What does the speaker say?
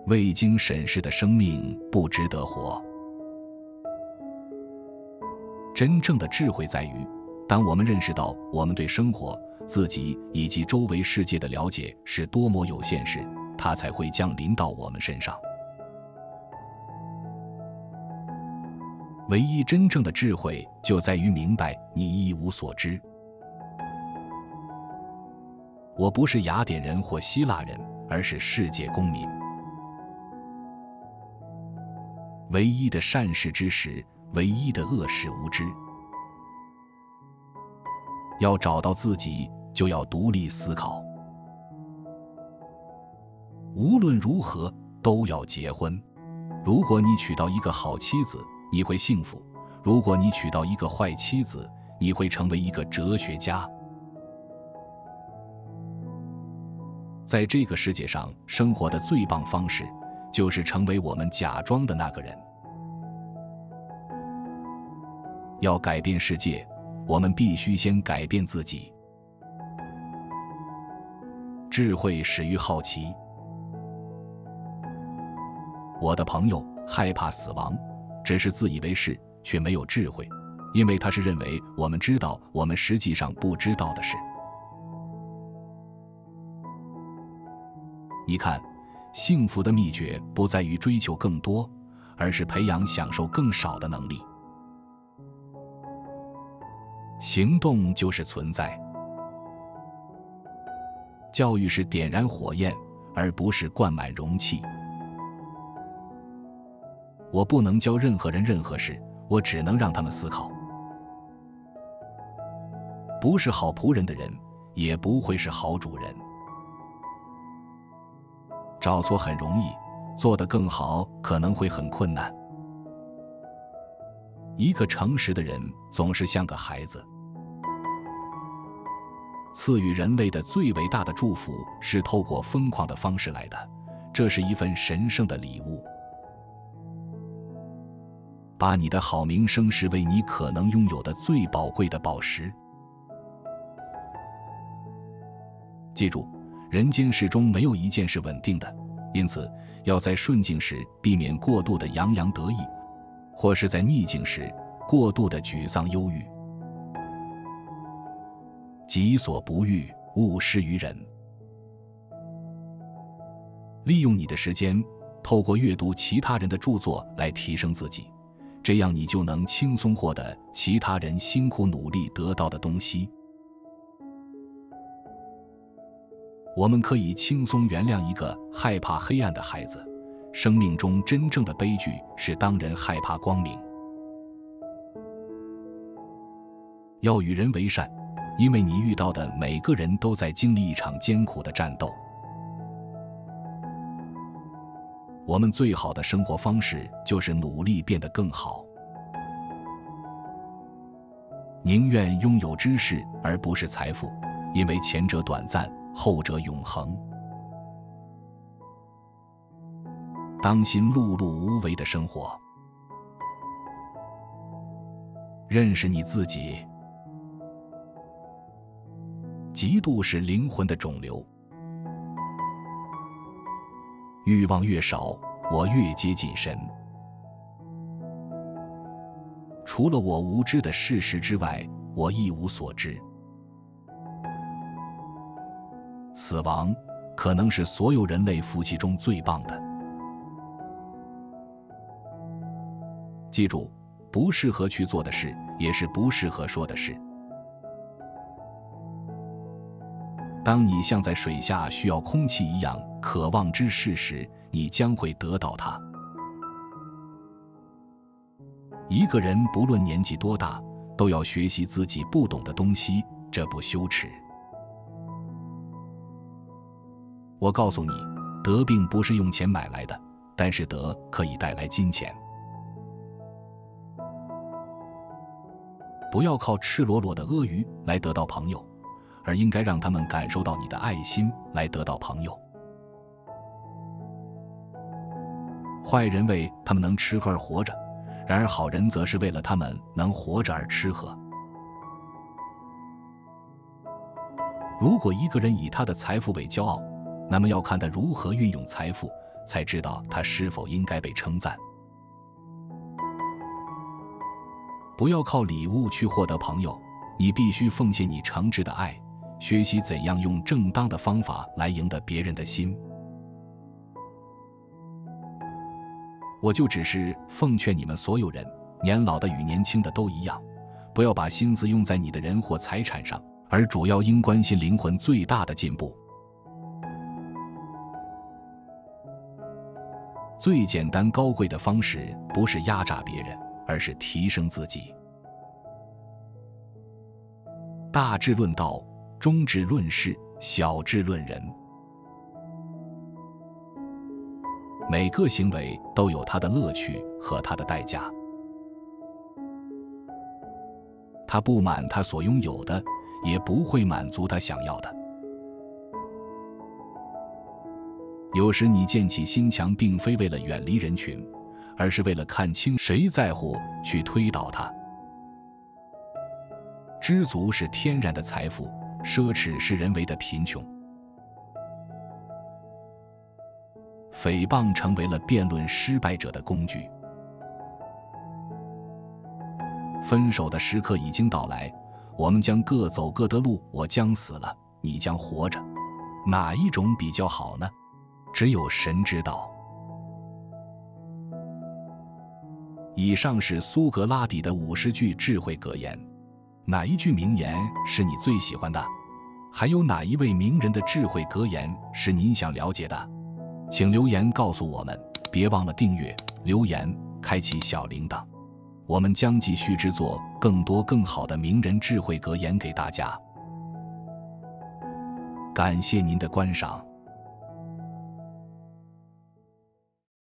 未经审视的生命不值得活。真正的智慧在于，当我们认识到我们对生活、自己以及周围世界的了解是多么有限时，它才会降临到我们身上。唯一真正的智慧就在于明白你一无所知。我不是雅典人或希腊人，而是世界公民。唯一的善事之时，唯一的恶事无知。要找到自己，就要独立思考。无论如何，都要结婚。如果你娶到一个好妻子，你会幸福；如果你娶到一个坏妻子，你会成为一个哲学家。在这个世界上生活的最棒方式，就是成为我们假装的那个人。要改变世界，我们必须先改变自己。智慧始于好奇。我的朋友害怕死亡，只是自以为是，却没有智慧，因为他是认为我们知道我们实际上不知道的事。你看，幸福的秘诀不在于追求更多，而是培养享受更少的能力。行动就是存在。教育是点燃火焰，而不是灌满容器。我不能教任何人任何事，我只能让他们思考。不是好仆人的人，也不会是好主人。找错很容易，做得更好可能会很困难。一个诚实的人总是像个孩子。赐予人类的最伟大的祝福是透过疯狂的方式来的，这是一份神圣的礼物。把你的好名声视为你可能拥有的最宝贵的宝石。记住，人间事中没有一件是稳定的，因此要在顺境时避免过度的洋洋得意，或是在逆境时过度的沮丧忧郁。己所不欲，勿施于人。利用你的时间，透过阅读其他人的著作来提升自己，这样你就能轻松获得其他人辛苦努力得到的东西。我们可以轻松原谅一个害怕黑暗的孩子，生命中真正的悲剧是当人害怕光明。要与人为善，因为你遇到的每个人都在经历一场艰苦的战斗。我们最好的生活方式就是努力变得更好。宁愿拥有知识而不是财富，因为前者短暂，后者永恒。当心碌碌无为的生活。认识你自己。嫉妒是灵魂的肿瘤。欲望越少，我越接近神。除了我无知的事实之外，我一无所知。死亡可能是所有人类福气中最棒的。记住，不适合去做的事，也是不适合说的事。当你像在水下需要空气一样渴望之事时，你将会得到它。一个人不论年纪多大，都要学习自己不懂的东西，这不羞耻。我告诉你，得病不是用钱买来的，但是得可以带来金钱。不要靠赤裸裸的阿谀来得到朋友，而应该让他们感受到你的爱心来得到朋友。坏人为他们能吃喝而活着，然而好人则是为了他们能活着而吃喝。如果一个人以他的财富为骄傲，那么要看他如何运用财富，才知道他是否应该被称赞。不要靠礼物去获得朋友，你必须奉献你诚挚的爱，学习怎样用正当的方法来赢得别人的心。我就只是奉劝你们所有人，年老的与年轻的都一样，不要把心思用在你的人或财产上，而主要应关心灵魂最大的进步。最简单高贵的方式不是压榨别人，而是提升自己。大智论道，中智论事，小智论人。每个行为都有它的乐趣和它的代价。他不满他所拥有的，也不会满足他想要的。有时你建起心墙，并非为了远离人群，而是为了看清谁在乎，去推倒他。知足是天然的财富，奢侈是人为的贫穷。诽谤成为了辩论失败者的工具。分手的时刻已经到来，我们将各走各的路，我将死了，你将活着，哪一种比较好呢？只有神知道。以上是苏格拉底的50句智慧格言，哪一句名言是你最喜欢的？还有哪一位名人的智慧格言是您想了解的？请留言告诉我们，别忘了订阅、留言、开启小铃铛，我们将继续制作更多更好的名人智慧格言给大家。感谢您的观赏。